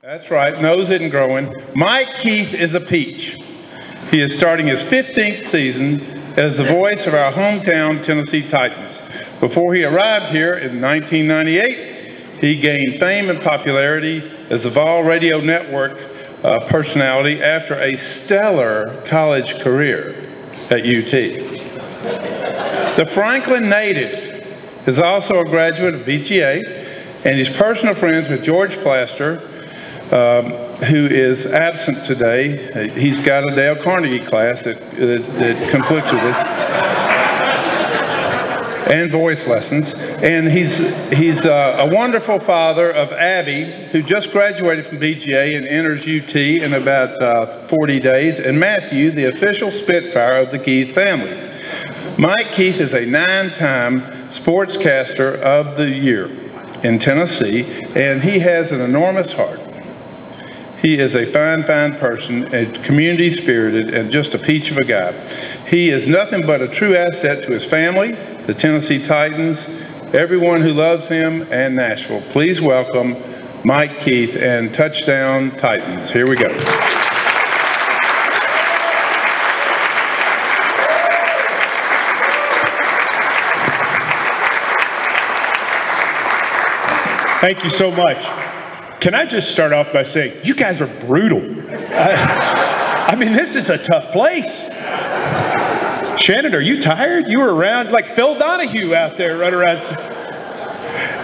That's right, nose isn't growing. Mike Keith is a peach. He is starting his 15th season as the voice of our hometown Tennessee Titans. Before he arrived here in 1998, he gained fame and popularity as the Vol Radio Network personality after a stellar college career at UT. The Franklin native is also a graduate of BGA, and he's personal friends with George Plaster, who is absent today. He's got a Dale Carnegie class that conflicts with it, and voice lessons. And he's a wonderful father of Abby, who just graduated from BGA and enters UT in about 40 days, and Matthew, the official Spitfire of the Keith family. Mike Keith is a 9-time Sportscaster of the Year in Tennessee, and he has an enormous heart. He is a fine, fine person, community-spirited, and just a peach of a guy. He is nothing but a true asset to his family, the Tennessee Titans, everyone who loves him, and Nashville. Please welcome Mike Keith and Touchdown Titans. Here we go. Thank you so much. Can I just start off by saying, you guys are brutal. I mean, this is a tough place. Shannon, are you tired? You were around like Phil Donahue out there running around.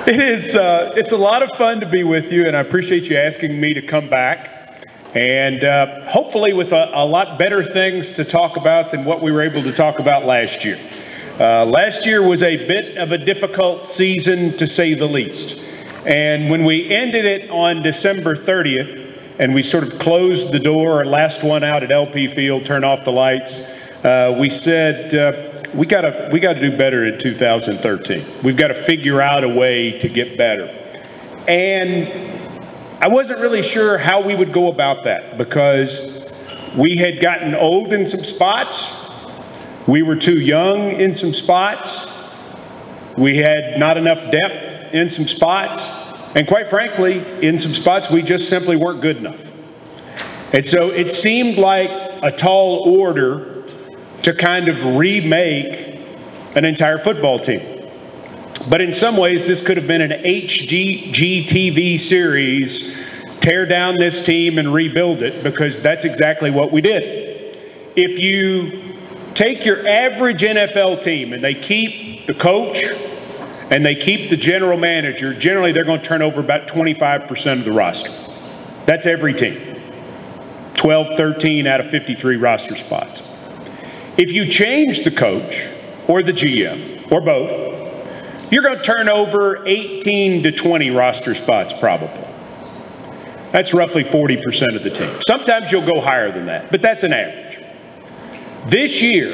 It's a lot of fun to be with you, and I appreciate you asking me to come back. And hopefully with a lot better things to talk about than what we were able to talk about last year. Last year was a bit of a difficult season, to say the least. And when we ended it on December 30th, and we sort of closed the door, last one out at LP Field, turn off the lights, we said, we got to do better in 2013. We've got to figure out a way to get better. And I wasn't really sure how we would go about that, because we had gotten old in some spots. We were too young in some spots. We had not enough depth in some spots, and quite frankly, in some spots we just simply weren't good enough. And so it seemed like a tall order to kind of remake an entire football team. But in some ways, this could have been an HGTV series, tear down this team and rebuild it, because that's exactly what we did. If you take your average NFL team and they keep the coach and they keep the general manager, generally they're going to turn over about 25% of the roster. That's every team. 12, 13 out of 53 roster spots. If you change the coach or the GM or both, you're going to turn over 18 to 20 roster spots probably. That's roughly 40% of the team. Sometimes you'll go higher than that, but that's an average. This year,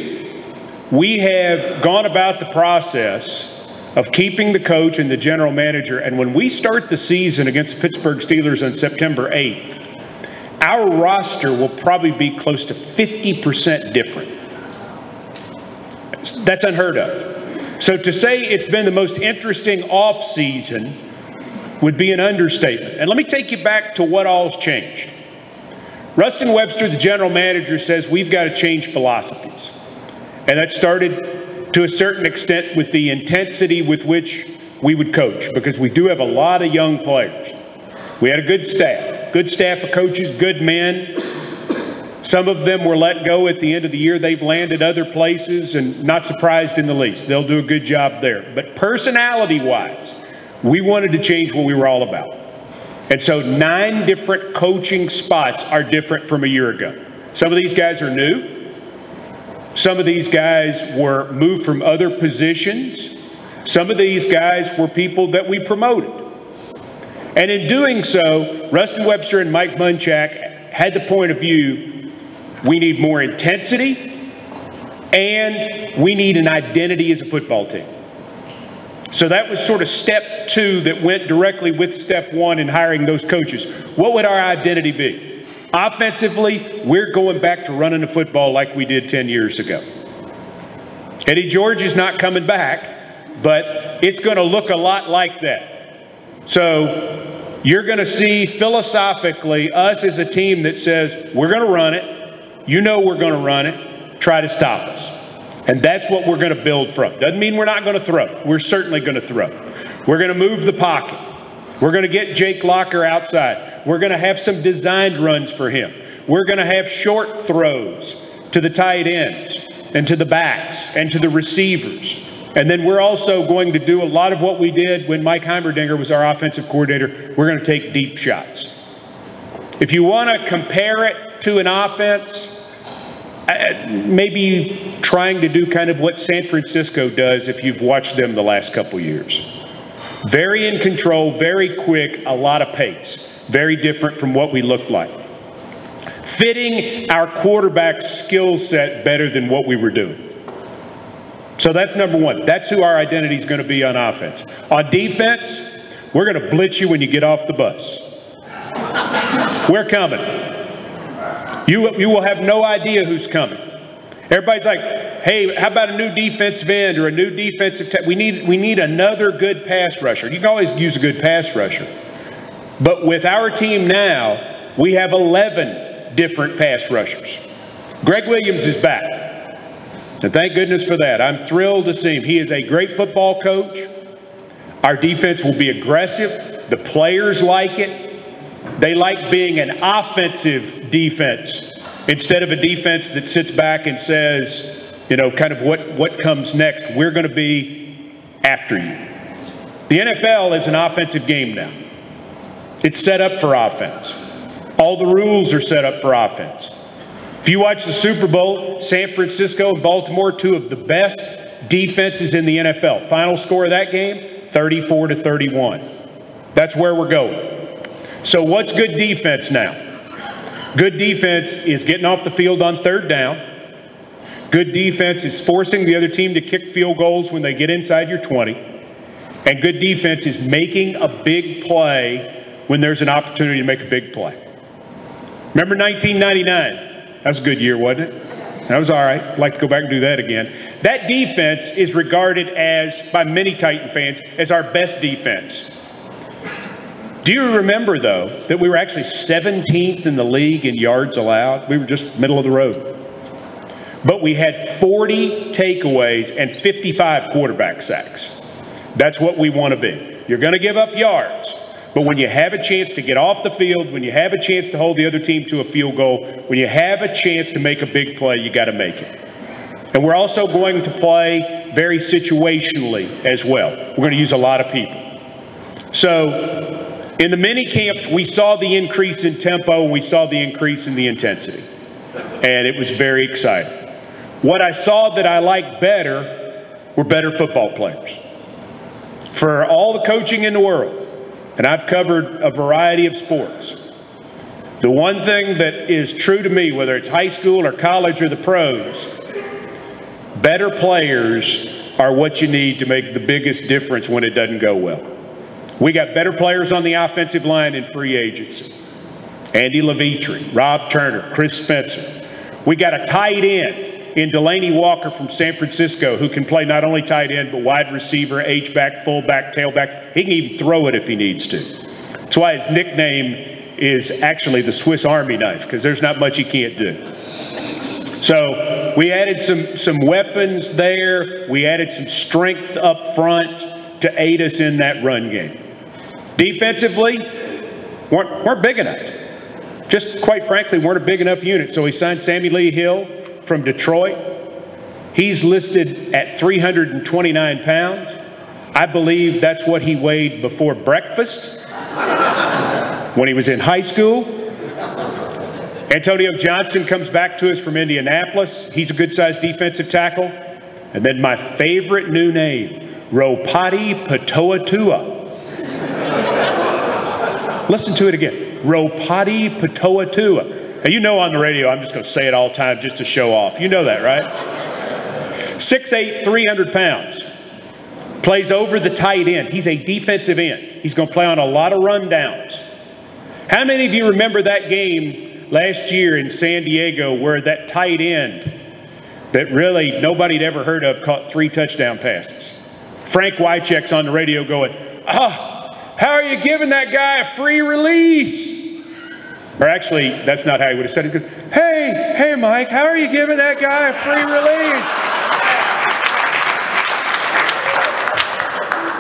we have gone about the process of keeping the coach and the general manager, and when we start the season against the Pittsburgh Steelers on September 8th, our roster will probably be close to 50% different. That's unheard of. So to say it's been the most interesting off-season would be an understatement. And let me take you back to what all's changed. Rustin Webster, the general manager, says we've got to change philosophies. And that started to a certain extent with the intensity with which we would coach, because we do have a lot of young players. We had a good staff of coaches, good men. Some of them were let go at the end of the year. They've landed other places, and not surprised in the least. They'll do a good job there. But personality-wise, we wanted to change what we were all about. And so 9 different coaching spots are different from a year ago. Some of these guys are new. Some of these guys were moved from other positions. Some of these guys were people that we promoted. And in doing so, Rustin Webster and Mike Munchak had the point of view, we need more intensity and we need an identity as a football team. So that was sort of step 2 that went directly with step 1 in hiring those coaches. What would our identity be? Offensively, we're going back to running the football like we did 10 years ago. Eddie George is not coming back, but it's going to look a lot like that. So you're going to see philosophically us as a team that says, we're going to run it. You know we're going to run it. Try to stop us. And that's what we're going to build from. Doesn't mean we're not going to throw. We're certainly going to throw. We're going to move the pocket. We're going to get Jake Locker outside. We're going to have some designed runs for him. We're going to have short throws to the tight ends and to the backs and to the receivers. And then we're also going to do a lot of what we did when Mike Heimerdinger was our offensive coordinator. We're going to take deep shots. If you want to compare it to an offense, maybe trying to do kind of what San Francisco does if you've watched them the last couple years. Very in control, very quick, a lot of pace. Very different from what we looked like. Fitting our quarterback's skill set better than what we were doing. So that's number one. That's who our identity is going to be on offense. On defense, we're going to blitz you when you get off the bus. We're coming. You will have no idea who's coming. Everybody's like, hey, how about a new defensive end or a new defensive we need another good pass rusher. You can always use a good pass rusher. But with our team now, we have 11 different pass rushers. Greg Williams is back. And thank goodness for that. I'm thrilled to see him. He is a great football coach. Our defense will be aggressive. The players like it. They like being an offensive defense instead of a defense that sits back and says, you know, kind of what comes next. We're going to be after you. The NFL is an offensive game now. It's set up for offense. All the rules are set up for offense. If you watch the Super Bowl, San Francisco and Baltimore, two of the best defenses in the NFL. Final score of that game, 34-31. That's where we're going. So what's good defense now? Good defense is getting off the field on third down. Good defense is forcing the other team to kick field goals when they get inside your 20. And good defense is making a big play when there's an opportunity to make a big play. Remember 1999? That was a good year, wasn't it? That was all right. I'd like to go back and do that again. That defense is regarded as, by many Titan fans, as our best defense. Do you remember, though, that we were actually 17th in the league in yards allowed? We were just middle of the road. But we had 40 takeaways and 55 quarterback sacks. That's what we want to be. You're going to give up yards. But when you have a chance to get off the field, when you have a chance to hold the other team to a field goal, when you have a chance to make a big play, you got to make it. And we're also going to play very situationally as well. We're going to use a lot of people. So in the mini camps, we saw the increase in tempo and we saw the increase in the intensity. And it was very exciting. What I saw that I liked better were better football players. For all the coaching in the world, and I've covered a variety of sports, the one thing that is true to me, whether it's high school or college or the pros, better players are what you need to make the biggest difference when it doesn't go well. We got better players on the offensive line in free agency. Andy Levitre, Rob Turner, Chris Spencer. We got a tight end in Delaney Walker from San Francisco who can play not only tight end but wide receiver, H-back, fullback, tailback. He can even throw it if he needs to. That's why his nickname is actually the Swiss Army knife, because there's not much he can't do. So we added some weapons there. We added some strength up front to aid us in that run game. Defensively, weren't big enough. Just quite frankly, weren't a big enough unit. So we signed Sammy Lee Hill from Detroit. He's listed at 329 pounds. I believe that's what he weighed before breakfast when he was in high school. Antonio Johnson comes back to us from Indianapolis. He's a good-sized defensive tackle. And then my favorite new name, Ropati Patoatua. Listen to it again. Ropati Patoatua. Now, you know on the radio, I'm just going to say it all the time just to show off. You know that, right? 6'8", 300 pounds. Plays over the tight end. He's a defensive end. He's going to play on a lot of rundowns. How many of you remember that game last year in San Diego where that tight end that really nobody had ever heard of caught 3 touchdown passes? Frank Wycheck's on the radio going, How are you giving that guy a free release? Or actually, that's not how he would have said it. He goes, hey, Mike, how are you giving that guy a free release?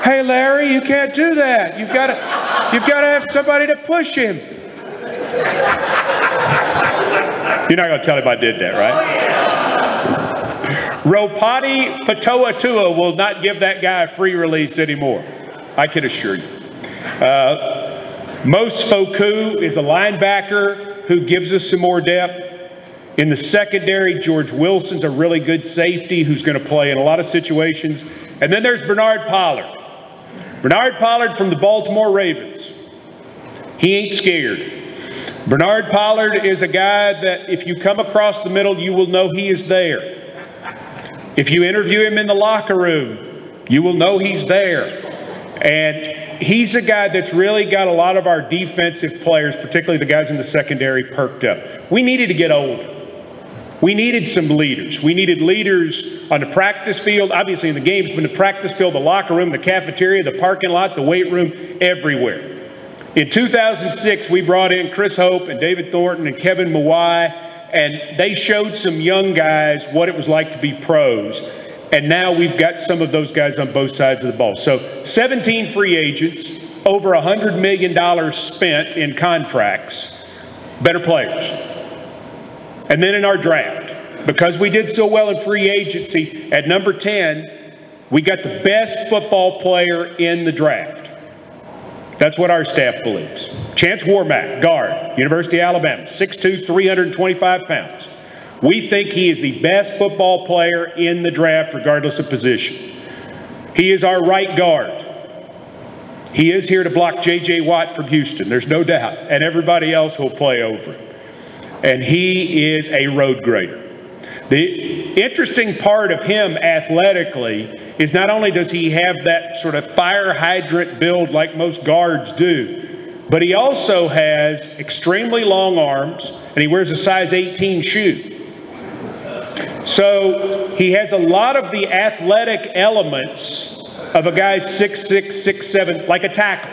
Hey, Larry, you can't do that. You've got to have somebody to push him. You're not going to tell him I did that, right? Ropati Patoa will not give that guy a free release anymore. I can assure you. Mos Foku is a linebacker who gives us some more depth. In the secondary, George Wilson's a really good safety who's going to play in a lot of situations. And then there's Bernard Pollard. Bernard Pollard from the Baltimore Ravens. He ain't scared. Bernard Pollard is a guy that if you come across the middle, you will know he is there. If you interview him in the locker room, you will know he's there. And he's a guy that's really got a lot of our defensive players, particularly the guys in the secondary, perked up. We needed to get older. We needed some leaders. We needed leaders on the practice field, obviously in the games, but in the practice field, the locker room, the cafeteria, the parking lot, the weight room, everywhere. In 2006, we brought in Chris Hope and David Thornton and Kevin Mawai, and they showed some young guys what it was like to be pros. And now we've got some of those guys on both sides of the ball. So 17 free agents, over $100 million spent in contracts, better players. And then in our draft, because we did so well in free agency, at number 10, we got the best football player in the draft. That's what our staff believes. Chance Warmack, guard, University of Alabama, 6'2", 325 pounds. We think he is the best football player in the draft, regardless of position. He is our right guard. He is here to block J.J. Watt from Houston, there's no doubt. And everybody else will play over him. And he is a road grader. The interesting part of him athletically is not only does he have that sort of fire hydrant build like most guards do, but he also has extremely long arms, and he wears a size 18 shoe. So he has a lot of the athletic elements of a guy 6'6", 6'7", like a tackle.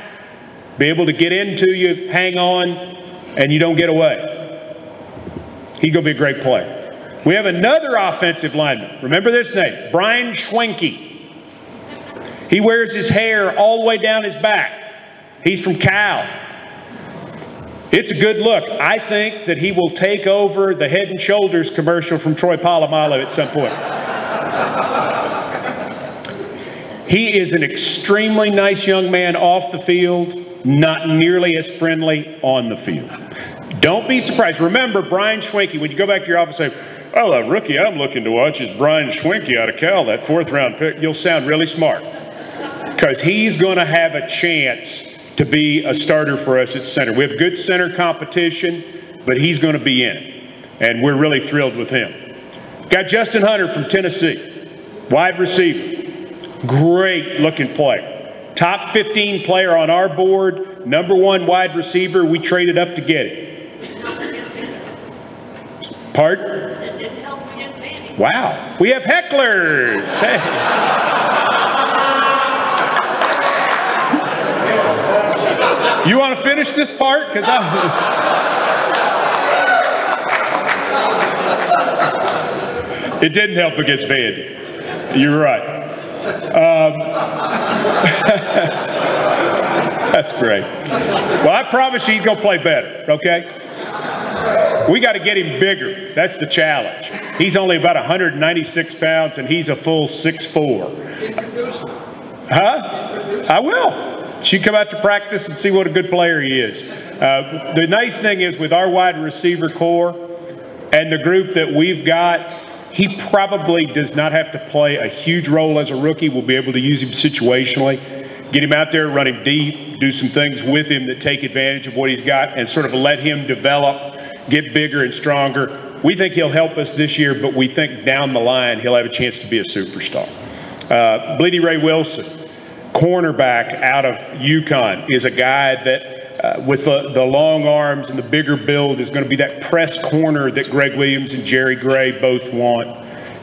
Be able to get into you, hang on, and you don't get away. He's going to be a great player. We have another offensive lineman. Remember this name, Brian Schwenke. He wears his hair all the way down his back. He's from Cal. It's a good look. I think that he will take over the Head and Shoulders commercial from Troy Polamalu at some point. He is an extremely nice young man off the field, not nearly as friendly on the field. Don't be surprised. Remember, Brian Schwenke, when you go back to your office and say, oh, the rookie I'm looking to watch is Brian Schwenke out of Cal, that 4th-round pick, you'll sound really smart. Because he's going to have a chance to be a starter for us at center. We have good center competition, but he's going to be in it. And we're really thrilled with him. Got Justin Hunter from Tennessee, wide receiver. Great looking player. Top 15 player on our board, number 1 wide receiver. We traded up to get it. Pardon? Wow. We have hecklers. Hey. You want to finish this part? Because it didn't help against Vandy. You're right. That's great. Well, I promise you he's going to play better, okay? We got to get him bigger. That's the challenge. He's only about 196 pounds, and he's a full 6'4". Huh? I will. She come out to practice and see what a good player he is. The nice thing is with our wide receiver core and the group that we've got, he probably does not have to play a huge role as a rookie. We'll be able to use him situationally, get him out there, run him deep, do some things with him that take advantage of what he's got and sort of let him develop, get bigger and stronger. We think he'll help us this year, but we think down the line he'll have a chance to be a superstar. Bleedy Ray Wilson, cornerback out of UConn, is a guy that with the long arms and the bigger build is going to be that press corner that Greg Williams and Jerry Gray both want.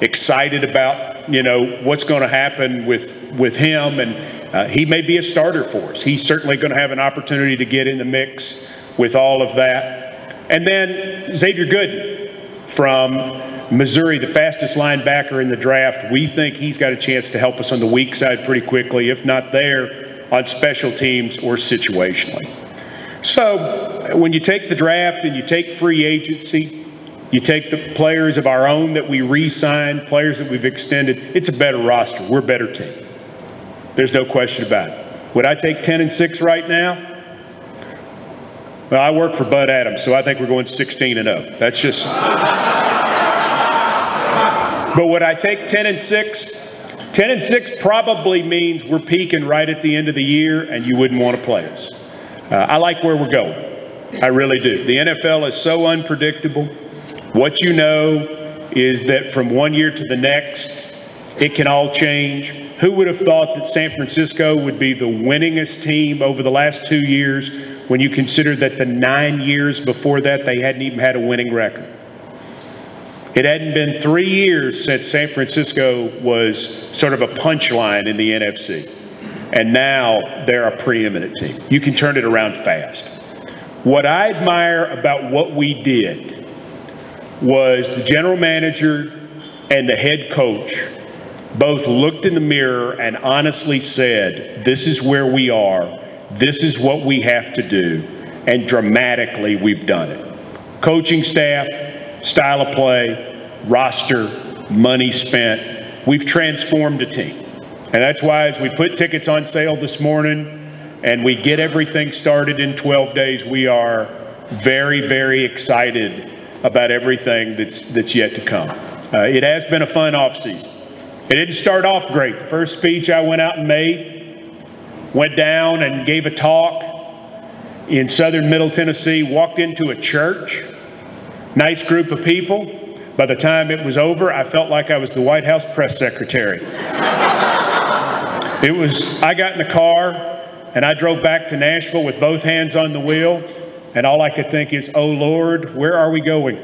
Excited about you know, what's going to happen with him, and he may be a starter for us. He's certainly going to have an opportunity to get in the mix with all of that. And then Xavier Gooden from Missouri, the fastest linebacker in the draft. We think he's got a chance to help us on the weak side pretty quickly, if not there, on special teams or situationally. So when you take the draft and you take free agency, you take the players of our own that we re-signed, players that we've extended, it's a better roster. We're a better team. There's no question about it. Would I take 10-6 right now? Well, I work for Bud Adams, so I think we're going 16-0. That's just... But would I take 10-6? 10-6 probably means we're peaking right at the end of the year, and you wouldn't want to play us. I like where we're going. I really do. The NFL is so unpredictable. What you know is that from one year to the next, it can all change. Who would have thought that San Francisco would be the winningest team over the last 2 years when you consider that the 9 years before that they hadn't even had a winning record? It hadn't been 3 years since San Francisco was sort of a punchline in the NFC. And now they're a preeminent team. You can turn it around fast. What I admire about what we did was the general manager and the head coach both looked in the mirror and honestly said, this is where we are, this is what we have to do, and dramatically we've done it. Coaching staff, style of play, roster, money spent, we've transformed a team. And that's why as we put tickets on sale this morning and we get everything started in 12 days, we are very, very excited about everything that's yet to come. It has been a fun off-season. It didn't start off great. The first speech I went out and made, went down and gave a talk in southern Middle Tennessee, walked into a church, nice group of people. By the time it was over, I felt like I was the White House press secretary. I got in the car and I drove back to Nashville with both hands on the wheel. And all I could think is, oh, Lord, where are we going?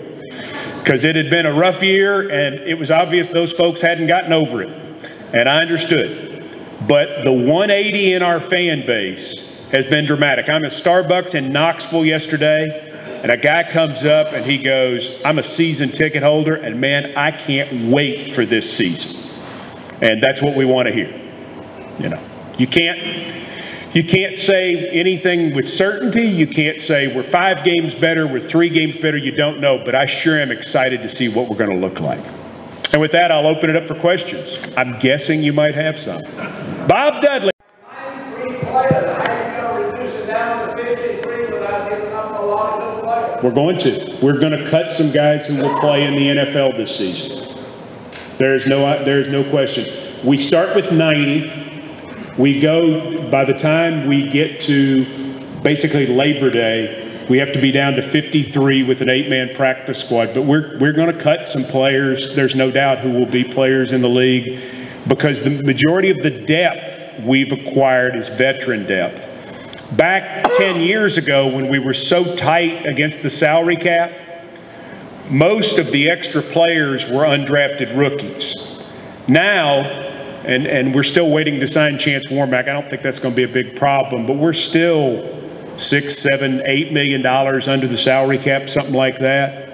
Because it had been a rough year, and it was obvious those folks hadn't gotten over it. And I understood. But the 180 in our fan base has been dramatic. I'm at Starbucks in Knoxville yesterday, and a guy comes up, and he goes, I'm a season ticket holder, and, man, I can't wait for this season. And that's what we want to hear. You know, you can't say anything with certainty. You can't say we're 5 games better, we're 3 games better. You don't know, but I sure am excited to see what we're going to look like. And with that, I'll open it up for questions. I'm guessing you might have some. Bob Dudley. 93 players. How are you going to reduce it down to 53 without giving up a lot of good players? We're going to. We're going to cut some guys who will play in the NFL this season. There is no question. We start with 90. We go, by the time we get to basically Labor Day, we have to be down to 53 with an 8-man practice squad. But we're going to cut some players, there's no doubt, who will be players in the league, because the majority of the depth we've acquired is veteran depth. Back 10 years ago, when we were so tight against the salary cap, most of the extra players were undrafted rookies. Now, and we're still waiting to sign Chance Warmack. I don't think that's going to be a big problem, but we're still $6, $7, $8 million under the salary cap, something like that.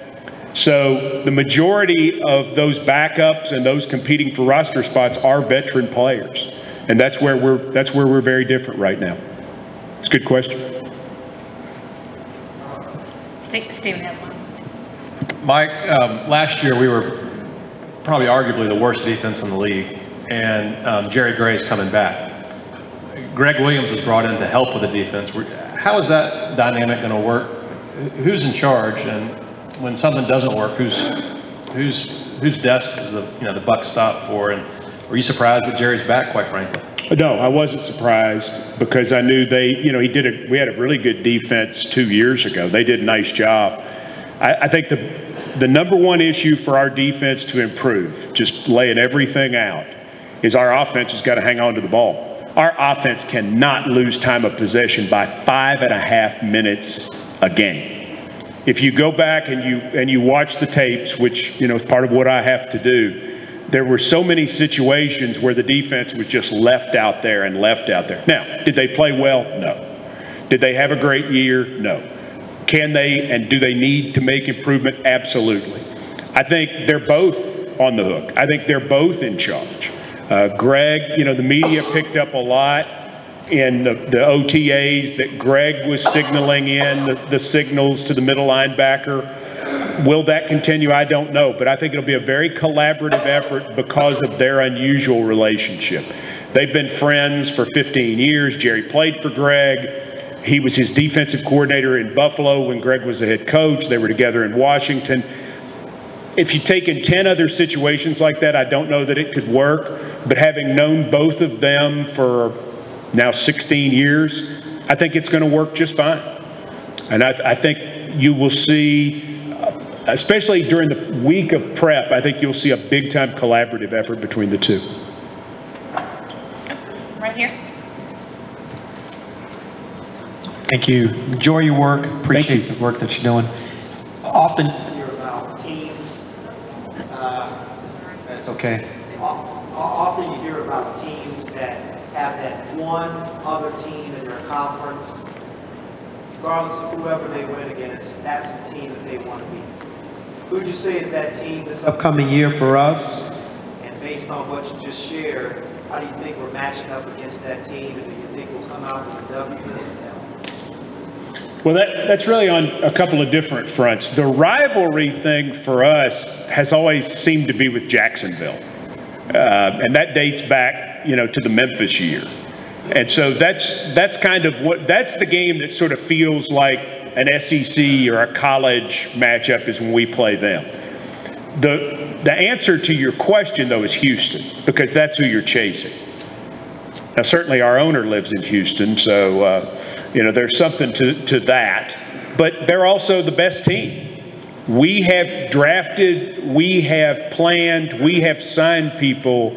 So the majority of those backups and those competing for roster spots are veteran players, and that's where we're very different right now. It's a good question. Stephen has one. Mike, last year we were probably arguably the worst defense in the league. And Jerry Gray's coming back. Greg Williams was brought in to help with the defense. How is that dynamic going to work? Who's in charge? And when something doesn't work, whose desk is the buck stop for? And were you surprised that Jerry's back, quite frankly? No, I wasn't surprised, because I knew we had a really good defense 2 years ago. They did a nice job. I think the number one issue for our defense to improve, just laying everything out, is our offense has got to hang on to the ball. Our offense cannot lose time of possession by 5.5 minutes a game. If you go back and you watch the tapes, which is part of what I have to do, there were so many situations where the defense was just left out there and left out there. Now, did they play well? No. Did they have a great year? No. Can they and do they need to make improvement? Absolutely. I think they're both on the hook. I think they're both in charge. Greg, you know, the media picked up a lot in the OTAs that Greg was signaling in the signals to the middle linebacker. Will that continue? I don't know, but I think it'll be a very collaborative effort because of their unusual relationship. They've been friends for 15 years. Jerry played for Greg. He was his defensive coordinator in Buffalo when Greg was the head coach. They were together in Washington. If you'd taken 10 other situations like that, I don't know that it could work. But having known both of them for now 16 years, I think it's going to work just fine. And I think you will see, especially during the week of prep, I think you'll see a big-time collaborative effort between the two. Right here. Thank you. Enjoy your work. Appreciate the work that you're doing. Often Hear about teams. that's okay. Often you hear about teams that have that one other team in their conference. Regardless of whoever they win against, that's the team that they want to beat. Who would you say is that team this Upcoming year for us. And based on what you just shared, how do you think we're matching up against that team? And do you think we'll come out with a W? Well, that's really on a couple of different fronts. The rivalry thing for us has always seemed to be with Jacksonville. And that dates back, you know, to the Memphis year. And so that's kind of that's the game that sort of feels like an SEC or a college matchup is when we play them. The answer to your question, though, is Houston, because that's who you're chasing. Now, certainly our owner lives in Houston, so, you know, there's something to that. But they're also the best team. We have drafted, we have planned, we have signed people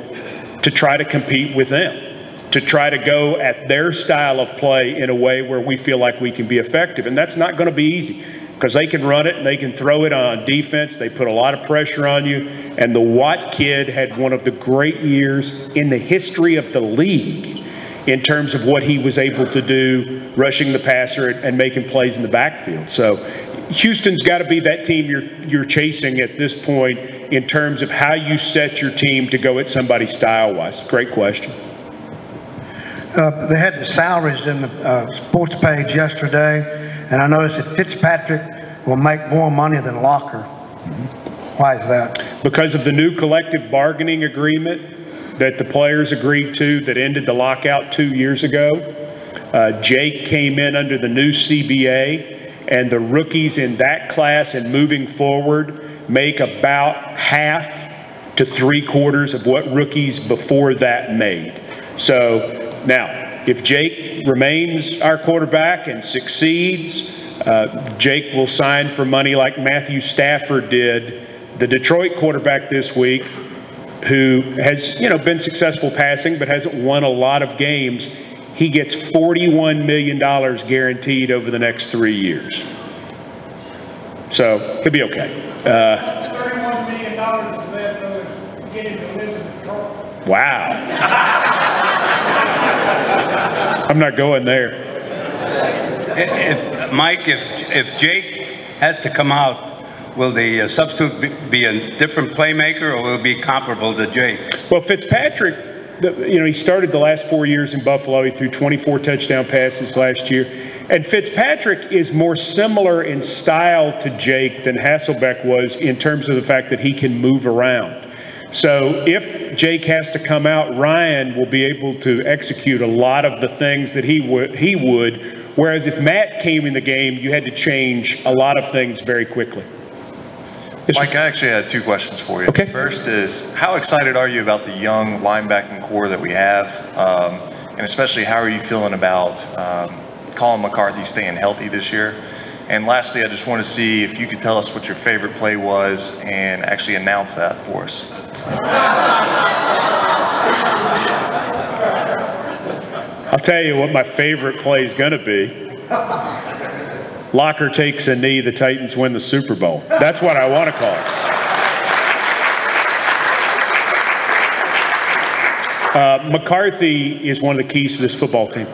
to try to compete with them, to try to go at their style of play in a way where we feel like we can be effective. And that's not going to be easy, because they can run it and they can throw it on defense. They put a lot of pressure on you. And the Watt kid had one of the great years in the history of the league in terms of what he was able to do, rushing the passer and making plays in the backfield. So Houston's got to be that team you're chasing at this point in terms of how you set your team to go at somebody style-wise. Great question. They had the salaries in the sports page yesterday, and I noticed that Fitzpatrick will make more money than Locker. Why is that? Because of the new collective bargaining agreement that the players agreed to that ended the lockout 2 years ago. Jake came in under the new CBA, and the rookies in that class and moving forward make about half to three-quarters of what rookies before that made. So now, if Jake remains our quarterback and succeeds, Jake will sign for money like Matthew Stafford did, the Detroit quarterback this week, who has, you know, been successful passing but hasn't won a lot of games. He gets $41 million guaranteed over the next 3 years. So he'll be okay. $31 million is left to get him to live in Detroit. Wow. I'm not going there. Mike, if Jake has to come out, will the substitute be a different playmaker, or will it be comparable to Jake? Well, Fitzpatrick, you know, he started the last 4 years in Buffalo. He threw 24 touchdown passes last year. And Fitzpatrick is more similar in style to Jake than Hasselbeck was in terms of the fact that he can move around. So if Jake has to come out, Ryan will be able to execute a lot of the things that he would, whereas if Matt came in the game, you had to change a lot of things very quickly. Mike, I actually had two questions for you. Okay. First is, how excited are you about the young linebacking core that we have? And especially, how are you feeling about Colin McCarthy staying healthy this year? And lastly, I just want to see if you could tell us what your favorite play was and actually announce that for us. I'll tell you what my favorite play is going to be. Locker takes a knee, the Titans win the Super Bowl. That's what I want to call it. McCarthy is one of the keys to this football team,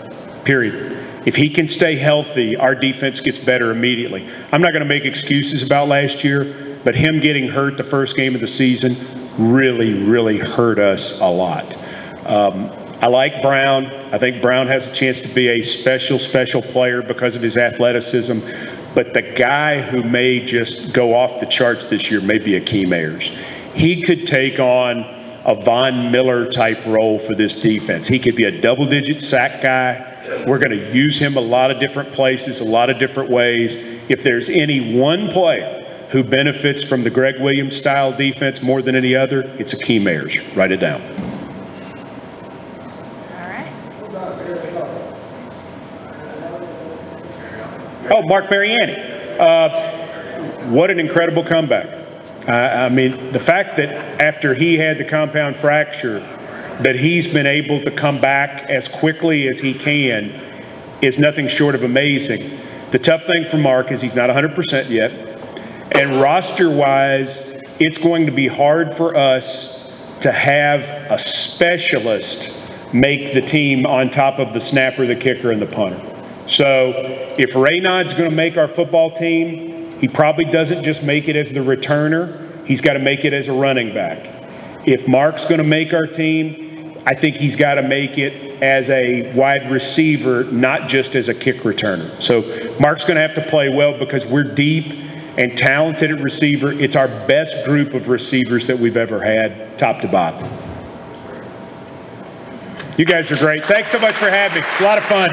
period. If he can stay healthy, our defense gets better immediately. I'm not going to make excuses about last year, but him getting hurt the first game of the season really, really hurt us a lot. I like Brown. I think Brown has a chance to be a special player because of his athleticism. But the guy who may just go off the charts this year may be Akeem Ayers. He could take on a Von Miller type role for this defense. He could be a double-digit sack guy. We're going to use him a lot of different places, a lot of different ways. If there's any one player who benefits from the Greg Williams style defense more than any other, it's Akeem Ayers. Write it down. All right. Oh, Mark Mariani. What an incredible comeback. I mean, the fact that after he had the compound fracture, that he's been able to come back as quickly as he can is nothing short of amazing. The tough thing for Mark is he's not 100% yet. And roster-wise, it's going to be hard for us to have a specialist make the team on top of the snapper, the kicker, and the punter. So if Raynaud's going to make our football team, he probably doesn't just make it as the returner. He's got to make it as a running back. If Mark's going to make our team, I think he's got to make it as a wide receiver, not just as a kick returner. So Mark's going to have to play well because we're deep and talented at receiver. It's our best group of receivers that we've ever had, top to bottom. You guys are great. Thanks so much for having me. A lot of fun.